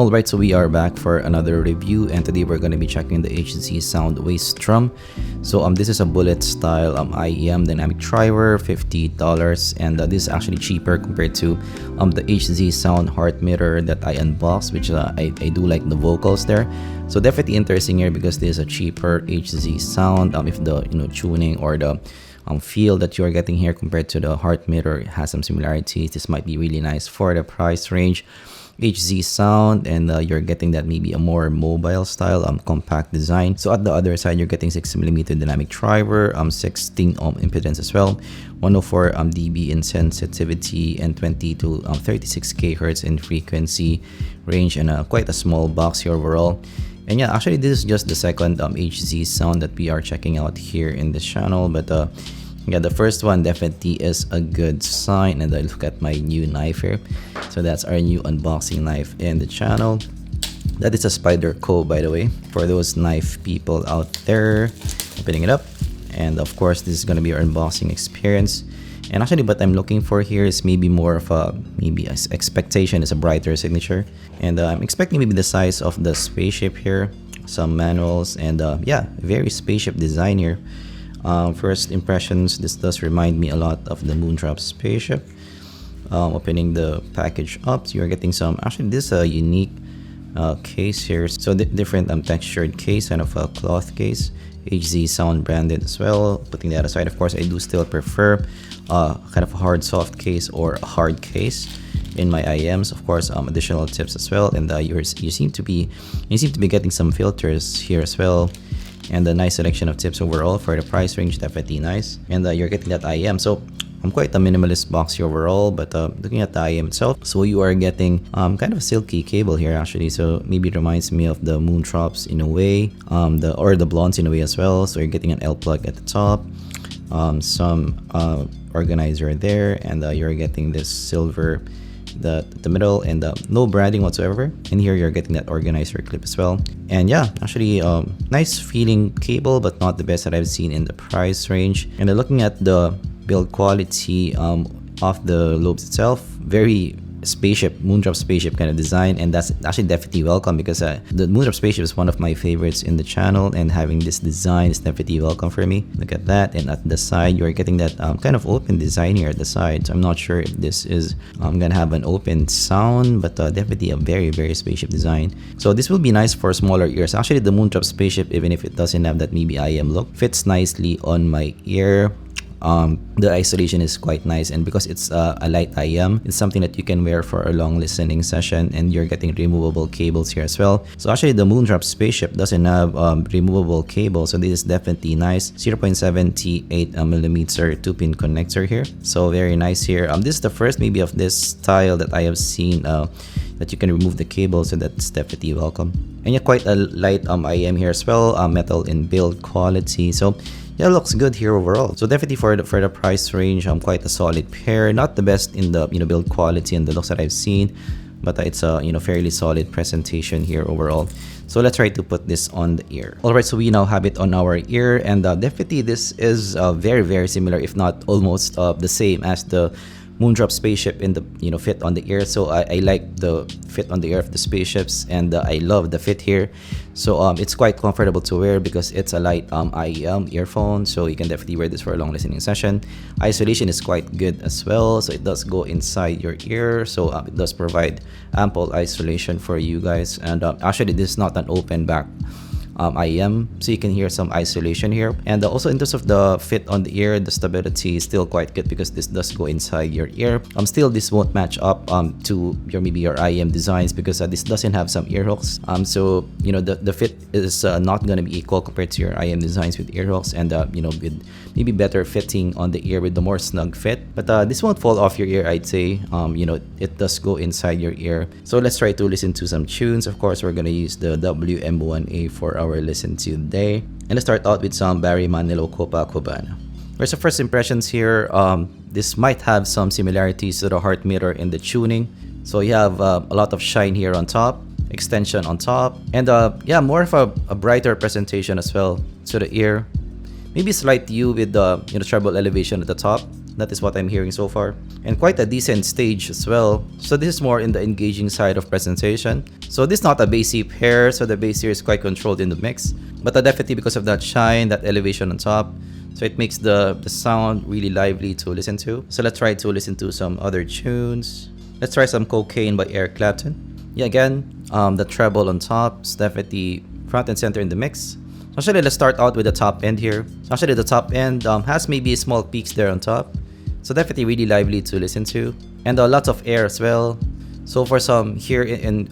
Alright, so we are back for another review, and today we're going to be checking the HZSound waist drum. So this is a bullet style IEM dynamic driver, $50, and this is actually cheaper compared to the HZSound heart mirror that I unboxed, which I do like the vocals there. So definitely interesting here because this is a cheaper HZSound. If the tuning or the feel that you are getting here compared to the heart mirror has some similarities, this might be really nice for the price range. HZSound, and you're getting that maybe a more mobile style compact design. So at the other side, you're getting 6mm dynamic driver, 16 ohm impedance as well, 104 dB in sensitivity, and 20 to 36 kHz in frequency range, and quite a small box here overall. And yeah, actually this is just the second HZSound that we are checking out here in this channel, but yeah, the first one definitely is a good sign. And I look at my new knife here. So that's our new unboxing knife in the channel. That is a Spyderco, by the way, for those knife people out there. Opening it up, and of course this is going to be our unboxing experience. And actually what I'm looking for here is maybe more of a expectation is a brighter signature, and I'm expecting maybe the size of the spaceship here, some manuals, and yeah, very spaceship design here. First impressions, this does remind me a lot of the Moondrop spaceship. Opening the package up, so you're getting some, actually this is a unique case here, so different textured case, kind of a cloth case, HZSound branded as well. Putting that aside, of course I do still prefer kind of a hard soft case or a hard case in my IEMs. Of course additional tips as well, and you seem to be getting some filters here as well, and a nice selection of tips overall for the price range. Definitely nice, and you're getting that IEM. So I'm quite a minimalist box here overall, but looking at the IEM itself, so you are getting kind of a silky cable here actually, so maybe it reminds me of the Moondrops in a way, the Blondes in a way as well. So you're getting an L plug at the top, some organizer there, and you're getting this silver the middle, and no branding whatsoever. And here you're getting that organizer clip as well. And yeah, actually nice feeling cable, but not the best that I've seen in the price range. And looking at the build quality of the lobes itself, very spaceship, Moondrop spaceship kind of design, and that's actually definitely welcome because the Moondrop spaceship is one of my favorites in the channel, and having this design is definitely welcome for me. Look at that, and at the side you're getting that kind of open design here at the side. So I'm not sure if this is gonna have an open sound, but definitely a very spaceship design. So this will be nice for smaller ears. Actually the Moondrop spaceship, even if it doesn't have that maybe IEM look, fits nicely on my ear. The isolation is quite nice, and because it's a light IEM, it's something that you can wear for a long listening session, and you're getting removable cables here as well. So actually the Moondrop spaceship doesn't have removable cable, so this is definitely nice. 0.78mm 2-pin connector here, so very nice here. This is the first maybe of this style that I have seen that you can remove the cable, so that's definitely welcome. And yeah, quite a light IEM here as well, metal in build quality. So yeah, it looks good here overall. So definitely for the price range, quite a solid pair. Not the best in the build quality and the looks that I've seen, but it's a fairly solid presentation here overall. So let's try to put this on the ear. Alright, so we now have it on our ear, and definitely this is very similar, if not almost the same as the Moondrop spaceship in the fit on the ear. So I like the fit on the ear of the spaceships, and I love the fit here. So it's quite comfortable to wear because it's a light IEM earphone, so you can definitely wear this for a long listening session. Isolation is quite good as well, so it does go inside your ear, so it does provide ample isolation for you guys. And actually this is not an open back IEM, so you can hear some isolation here. And also in terms of the fit on the ear, the stability is still quite good because this does go inside your ear. Still this won't match up to maybe your IEM designs because this doesn't have some ear hooks. So the fit is not going to be equal compared to your IEM designs with ear hooks, and with maybe better fitting on the ear with the more snug fit. But this won't fall off your ear, I'd say. It does go inside your ear. So let's try to listen to some tunes. Of course, we're going to use the WM1A for our listen to today, and let's start out with some Barry Manilow Copacabana. Where's the first impressions here? This might have some similarities to the heart mirror in the tuning. So you have a lot of shine here on top, extension on top, and yeah, more of a brighter presentation as well to the ear. Maybe slight U with the treble elevation at the top. That is what I'm hearing so far. And quite a decent stage as well. So this is more in the engaging side of presentation. So this is not a bassy pair, so the bass here is quite controlled in the mix. But definitely because of that shine, that elevation on top, so it makes the sound really lively to listen to. So let's try to listen to some other tunes. Let's try some Cocaine by Eric Clapton. Yeah, again, the treble on top is definitely front and center in the mix. Actually, let's start out with the top end here. Actually, the top end has maybe small peaks there on top. So definitely really lively to listen to. And lots of air as well. So for some here in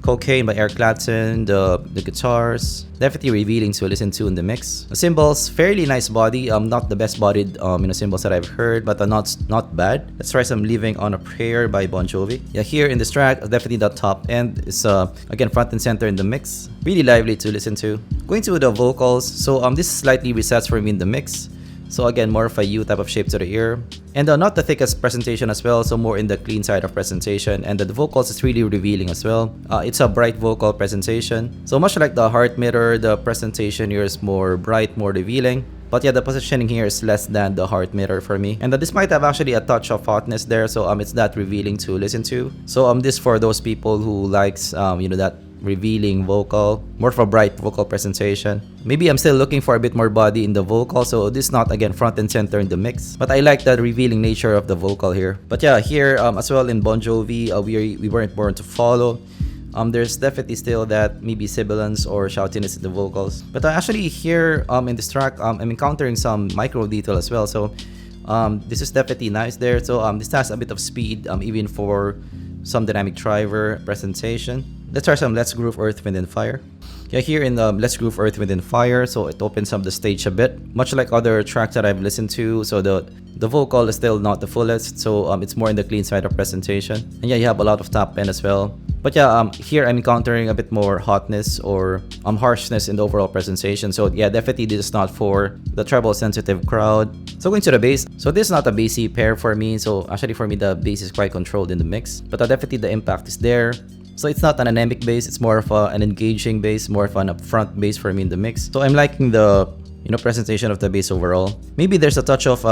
Cocaine by Eric Clapton, the guitars, definitely revealing to listen to in the mix. The cymbals, fairly nice body, not the best bodied cymbals that I've heard, but not bad. Let's try some Living on a Prayer by Bon Jovi. Yeah, here in this track, definitely the top end is again front and center in the mix. Really lively to listen to. Going to the vocals, so this slightly resets for me in the mix. So again, more of a U type of shape to the ear. And not the thickest presentation as well, so more in the clean side of presentation. And the vocals is really revealing as well. It's a bright vocal presentation. So much like the Heart Mirror, the presentation here is more bright, more revealing. But yeah, the positioning here is less than the Heart Mirror for me. And this might have actually a touch of hotness there, so it's that revealing to listen to. So this for those people who likes that revealing vocal, more of a bright vocal presentation. Maybe I'm still looking for a bit more body in the vocal, so this is not again front and center in the mix, but I like the revealing nature of the vocal here. But yeah, here as well in Bon Jovi, we weren't born to follow. There's definitely still that maybe sibilance or shoutiness in the vocals. But actually here in this track, I'm encountering some micro detail as well. So this is definitely nice there. So this has a bit of speed even for some dynamic driver presentation. Let's try some Let's Groove Earth, Wind and Fire. Yeah, here in Let's Groove Earth, Wind and Fire, so it opens up the stage a bit, much like other tracks that I've listened to. So the vocal is still not the fullest, so it's more in the clean side of presentation. And yeah, you have a lot of top end as well. But yeah, here I'm encountering a bit more hotness or harshness in the overall presentation. So yeah, definitely this is not for the treble sensitive crowd. So going to the bass, so this is not a bassy pair for me. So actually for me, the bass is quite controlled in the mix, but definitely the impact is there. So it's not an anemic bass, it's more of an engaging bass, more of an upfront bass for me in the mix. So I'm liking the presentation of the bass overall. Maybe there's a touch of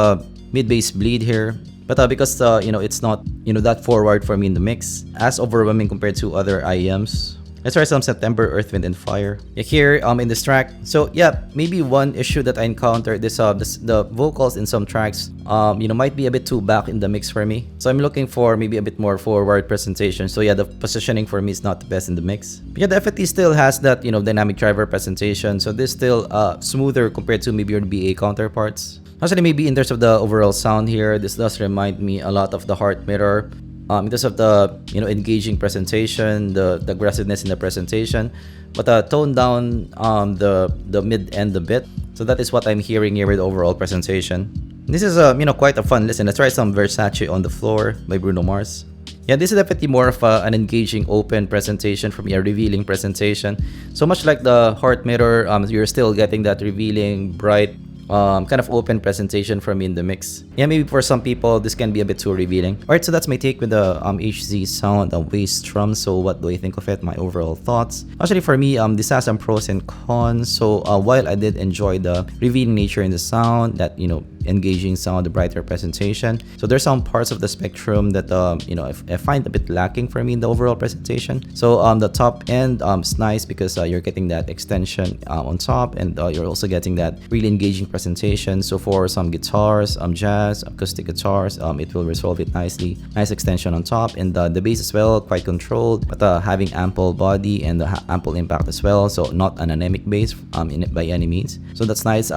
mid bass bleed here, but because it's not that forward for me in the mix, as overwhelming compared to other IEMs. Let's try some September, Earth, Wind and Fire. Yeah, here in this track. So yeah, maybe one issue that I encountered is the vocals in some tracks might be a bit too back in the mix for me. So I'm looking for maybe a bit more forward presentation. So yeah, the positioning for me is not the best in the mix. But yeah, the FFT still has that dynamic driver presentation. So this still smoother compared to maybe your BA counterparts. Actually, maybe in terms of the overall sound here, this does remind me a lot of the Heart Mirror. In terms of the engaging presentation, the aggressiveness in the presentation, but tone down the mid end a bit. So that is what I'm hearing here with the overall presentation. This is quite a fun listen. Let's try some Versace on the Floor by Bruno Mars. Yeah, this is definitely more of an engaging, open presentation from a revealing presentation. So much like the Heart Mirror, you're still getting that revealing, bright, kind of open presentation from me in the mix. Yeah, maybe for some people this can be a bit too revealing. Alright, so that's my take with the HZSound Waist Drum. So what do I think of it? My overall thoughts. Actually for me, this has some pros and cons. So while I did enjoy the revealing nature in the sound, that engaging sound, the brighter presentation, so there's some parts of the spectrum that I find a bit lacking for me in the overall presentation. So the top end is nice because you're getting that extension on top, and you're also getting that really engaging presentation. So for some guitars, jazz, acoustic guitars, it will resolve it nicely. Nice extension on top, and the bass as well, quite controlled, but having ample body and ample impact as well. So not an anemic bass in it by any means. So that's nice.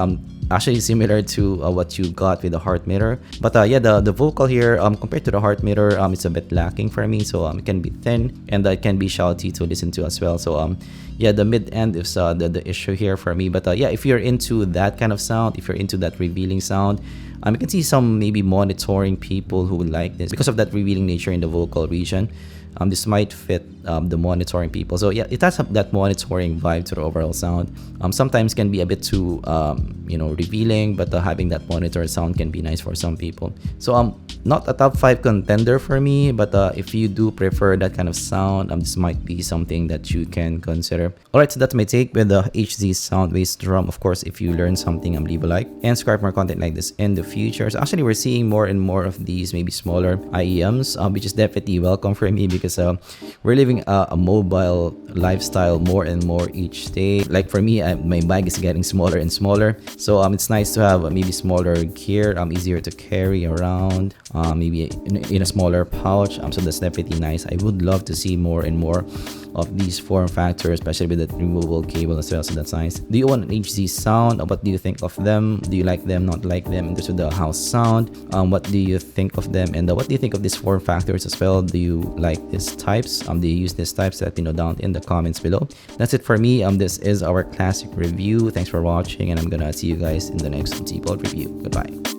Actually similar to what you got with the Heart Mirror, but yeah, the vocal here compared to the Heart Mirror, it's a bit lacking for me. So it can be thin, and it can be shouty to listen to as well. So yeah, the mid end is the issue here for me. But yeah, if you're into that kind of sound, if you're into that revealing sound, you can see some maybe monitoring people who would like this because of that revealing nature in the vocal region. This might fit the monitoring people. So yeah, it has that monitoring vibe to the overall sound. Sometimes can be a bit too revealing, but having that monitor sound can be nice for some people. So not a top 5 contender for me, but if you do prefer that kind of sound, this might be something that you can consider. Alright, so that's my take with the HZSound bass drum. Of course, if you learn something, leave a like and subscribe for more content like this in the future. So actually, we're seeing more and more of these maybe smaller IEMs, which is definitely welcome for me, because we're living a mobile lifestyle more and more each day. Like for me, my bag is getting smaller and smaller, so it's nice to have maybe smaller gear, easier to carry around, maybe in a smaller pouch. So that's definitely nice. I would love to see more and more of these form factors, especially with the removable cable as well. So that's nice. Do you want an HZSound? What do you think of them? Do you like them, not like them in terms of the house sound? What do you think of them, and what do you think of these form factors as well? Do you like these types? Do you use these types? Let me know down in the comments below. That's it for me. This is our classic review. Thanks for watching, and I'm gonna see you guys in the next zpolt review. Goodbye.